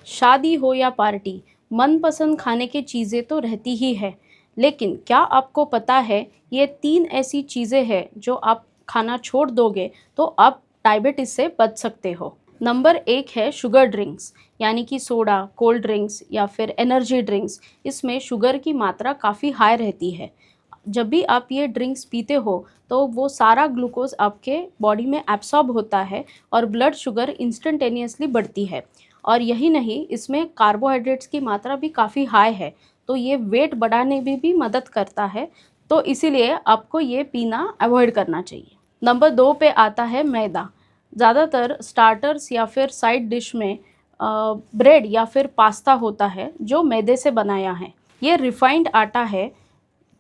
शादी हो या पार्टी, मनपसंद खाने की चीज़ें तो रहती ही है, लेकिन क्या आपको पता है ये 3 ऐसी चीज़ें हैं जो आप खाना छोड़ दोगे तो आप डायबिटीज़ से बच सकते हो। नंबर 1 है शुगर ड्रिंक्स, यानी कि सोडा, कोल्ड ड्रिंक्स या फिर एनर्जी ड्रिंक्स। इसमें शुगर की मात्रा काफ़ी हाई रहती है। जब भी आप ये ड्रिंक्स पीते हो तो वो सारा ग्लूकोज़ आपके बॉडी में एब्सॉर्ब होता है और ब्लड शुगर इंस्टेंटेनियसली बढ़ती है। और यही नहीं, इसमें कार्बोहाइड्रेट्स की मात्रा भी काफ़ी हाई है, तो ये वेट बढ़ाने में भी मदद करता है, तो इसीलिए आपको ये पीना अवॉइड करना चाहिए। नंबर 2 पे आता है मैदा। ज़्यादातर स्टार्टर्स या फिर साइड डिश में ब्रेड या फिर पास्ता होता है जो मैदे से बनाया है। ये रिफाइंड आटा है,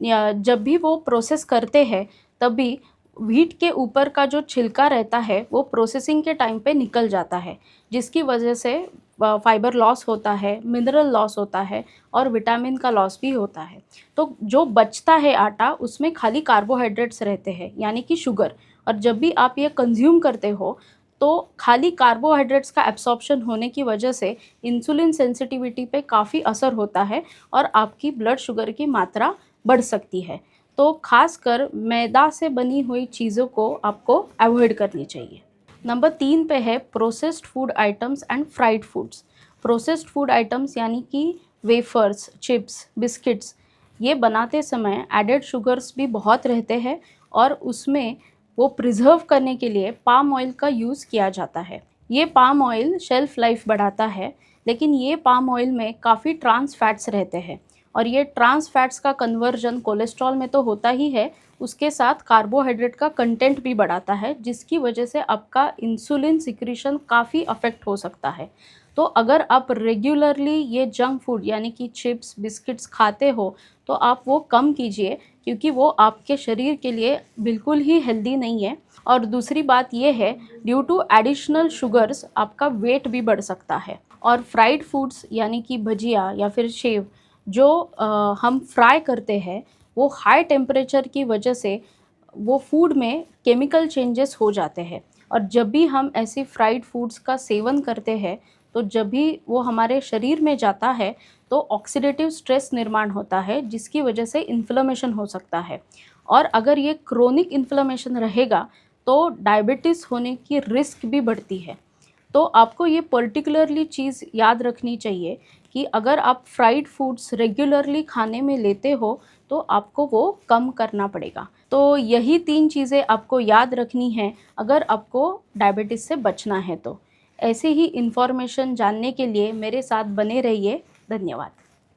या जब भी वो प्रोसेस करते हैं तभी व्हीट के ऊपर का जो छिलका रहता है वो प्रोसेसिंग के टाइम पे निकल जाता है, जिसकी वजह से फाइबर लॉस होता है, मिनरल लॉस होता है और विटामिन का लॉस भी होता है। तो जो बचता है आटा उसमें खाली कार्बोहाइड्रेट्स रहते हैं, यानी कि शुगर। और जब भी आप ये कंज्यूम करते हो तो खाली कार्बोहाइड्रेट्स का एब्सॉर्प्शन होने की वजह से इंसुलिन सेंसिटिविटी पे काफ़ी असर होता है और आपकी ब्लड शुगर की मात्रा बढ़ सकती है। तो खासकर मैदा से बनी हुई चीज़ों को आपको अवॉइड करनी चाहिए। नंबर 3 पे है processed food items and fried foods. Processed food items यानी कि वेफर्स, चिप्स, बिस्किट्स, ये बनाते समय एडेड शुगर्स भी बहुत रहते हैं और उसमें वो प्रिजर्व करने के लिए पाम ऑयल का यूज़ किया जाता है। ये पाम ऑयल शेल्फ लाइफ बढ़ाता है, लेकिन ये पाम ऑयल में काफ़ी ट्रांस फैट्स रहते हैं और ये ट्रांस फैट्स का कन्वर्जन कोलेस्ट्रॉल में तो होता ही है, उसके साथ कार्बोहाइड्रेट का कंटेंट भी बढ़ाता है, जिसकी वजह से आपका इंसुलिन सिक्रीशन काफ़ी अफेक्ट हो सकता है। तो अगर आप रेगुलरली ये जंक फूड यानी कि चिप्स, बिस्किट्स खाते हो तो आप वो कम कीजिए, क्योंकि वो आपके शरीर के लिए बिल्कुल ही हेल्दी नहीं है। और दूसरी बात ये है, ड्यू टू एडिशनल शुगर्स आपका वेट भी बढ़ सकता है। और फ्राइड फूड्स यानी कि भजिया या फिर शेव जो हम फ्राई करते हैं, वो हाई टेम्परेचर की वजह से वो फूड में केमिकल चेंजेस हो जाते हैं। और जब भी हम ऐसी फ्राइड फूड्स का सेवन करते हैं तो जब भी वो हमारे शरीर में जाता है तो ऑक्सीडेटिव स्ट्रेस निर्माण होता है, जिसकी वजह से इन्फ्लेमेशन हो सकता है। और अगर ये क्रोनिक इन्फ्लेमेशन रहेगा तो डायबिटीज़ होने की रिस्क भी बढ़ती है। तो आपको ये पर्टिकुलरली चीज़ याद रखनी चाहिए कि अगर आप फ्राइड फूड्स रेगुलरली खाने में लेते हो तो आपको वो कम करना पड़ेगा। तो यही 3 चीज़ें आपको याद रखनी है अगर आपको डायबिटीज़ से बचना है तो। ऐसे ही इन्फॉर्मेशन जानने के लिए मेरे साथ बने रहिए। धन्यवाद।